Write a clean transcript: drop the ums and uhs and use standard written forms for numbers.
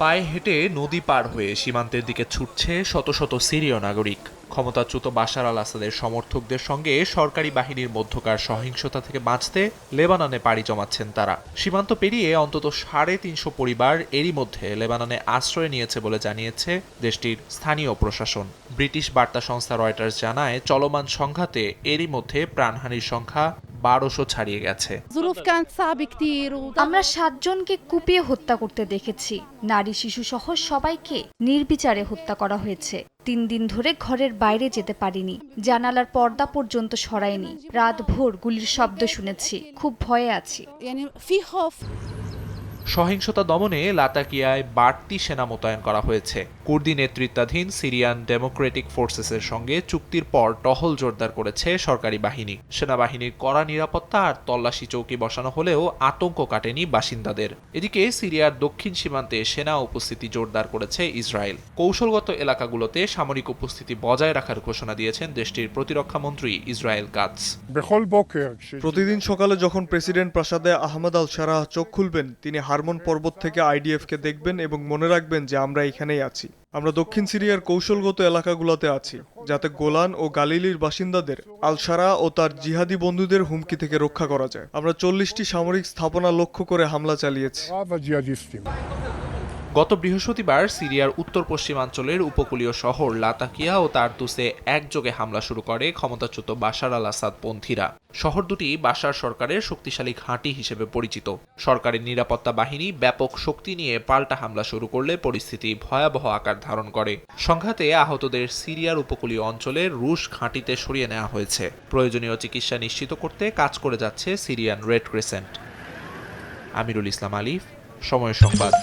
পায়ে হেঁটে নদী পার হয়ে সীমান্তের দিকে ছুটছে শত শত সিরীয় নাগরিক। ক্ষমতাচ্যুত বাশার আল আসাদের সমর্থকদের সঙ্গে সরকারি বাহিনীর মধ্যকার সহিংসতা থেকে বাঁচতে লেবাননে পাড়ি জমাচ্ছেন তারা। সীমান্ত পেরিয়ে অন্তত ৩৫০ পরিবার এরই মধ্যে লেবাননে আশ্রয় নিয়েছে বলে জানিয়েছে দেশটির স্থানীয় প্রশাসন। ব্রিটিশ বার্তা সংস্থা রয়টার্স জানায়, চলমান সংঘাতে এরই মধ্যে প্রাণহানির সংখ্যা ১২০০ ছাড়িয়ে গেছে। আমরা ৭ জনকে কুপিয়ে হত্যা করতে দেখেছি। নারী শিশু সহ সবাইকে নির্বিচারে হত্যা করা হয়েছে। ৩ দিন ধরে ঘরের বাইরে যেতে পারিনি, জানালার পর্দা পর্যন্ত সরাইনি। রাতভর গুলির শব্দ শুনেছি, খুব ভয়ে আছি। সহিংসতা দমনে লাতাকিয়ায় বাড়তি সেনা মোতায়েন করা হয়েছে। কুর্দি নেতৃত্বাধীন সিরিয়ান ডেমোক্রেটিক ফোর্সেসের সঙ্গে চুক্তির পর টহল জোরদার করেছে সরকারি বাহিনী। সেনাবাহিনীর কড়া নিরাপত্তা আর তল্লাশি চৌকি বসানো হলেও আতঙ্ক কাটেনি বাসিন্দাদের। এদিকে সিরিয়ার দক্ষিণ সীমান্তে সেনা উপস্থিতি জোরদার করেছে ইসরায়েল। কৌশলগত এলাকাগুলোতে সামরিক উপস্থিতি বজায় রাখার ঘোষণা দিয়েছেন দেশটির প্রতিরক্ষা মন্ত্রী ইসরায়েল কাটস। প্রতিদিন সকালে যখন প্রেসিডেন্ট প্রাসাদে আহমদ আল শারাহ চোখ খুলবেন, তিনি হারমন পর্বত থেকে আইডিএফকে দেখবেন এবং মনে রাখবেন যে আমরা এখানেই আছি। আমরা দক্ষিণ সিরিয়ার কৌশলগত এলাকাগুলোতে আছি, যাতে গোলান ও গালিলির বাসিন্দাদের আল শারাহ ও তার জিহাদি বন্ধুদের হুমকি থেকে রক্ষা করা যায়। আমরা ৪০টি সামরিক স্থাপনা লক্ষ্য করে হামলা চালিয়েছি। গত বৃহস্পতিবার সিরিয়ার উত্তর পশ্চিমাঞ্চলের উপকূলীয় শহর লাতাকিয়া ও তারতুসে একযোগে হামলা শুরু করে ক্ষমতাচ্যুত বাশার আল আসাদ পন্থীরা। শহর দুটি বাশার সরকারের শক্তিশালী ঘাঁটি হিসেবে পরিচিত। সরকারের নিরাপত্তা বাহিনী ব্যাপক শক্তি নিয়ে পাল্টা হামলা শুরু করলে পরিস্থিতি ভয়াবহ আকার ধারণ করে। সংঘাতে আহতদের সিরিয়ার উপকূলীয় অঞ্চলের রুশ ঘাঁটিতে সরিয়ে নেওয়া হয়েছে। প্রয়োজনীয় চিকিৎসা নিশ্চিত করতে কাজ করে যাচ্ছে Syrian red crescent. Amirul Islam আলিফ, সময় সংবাদ।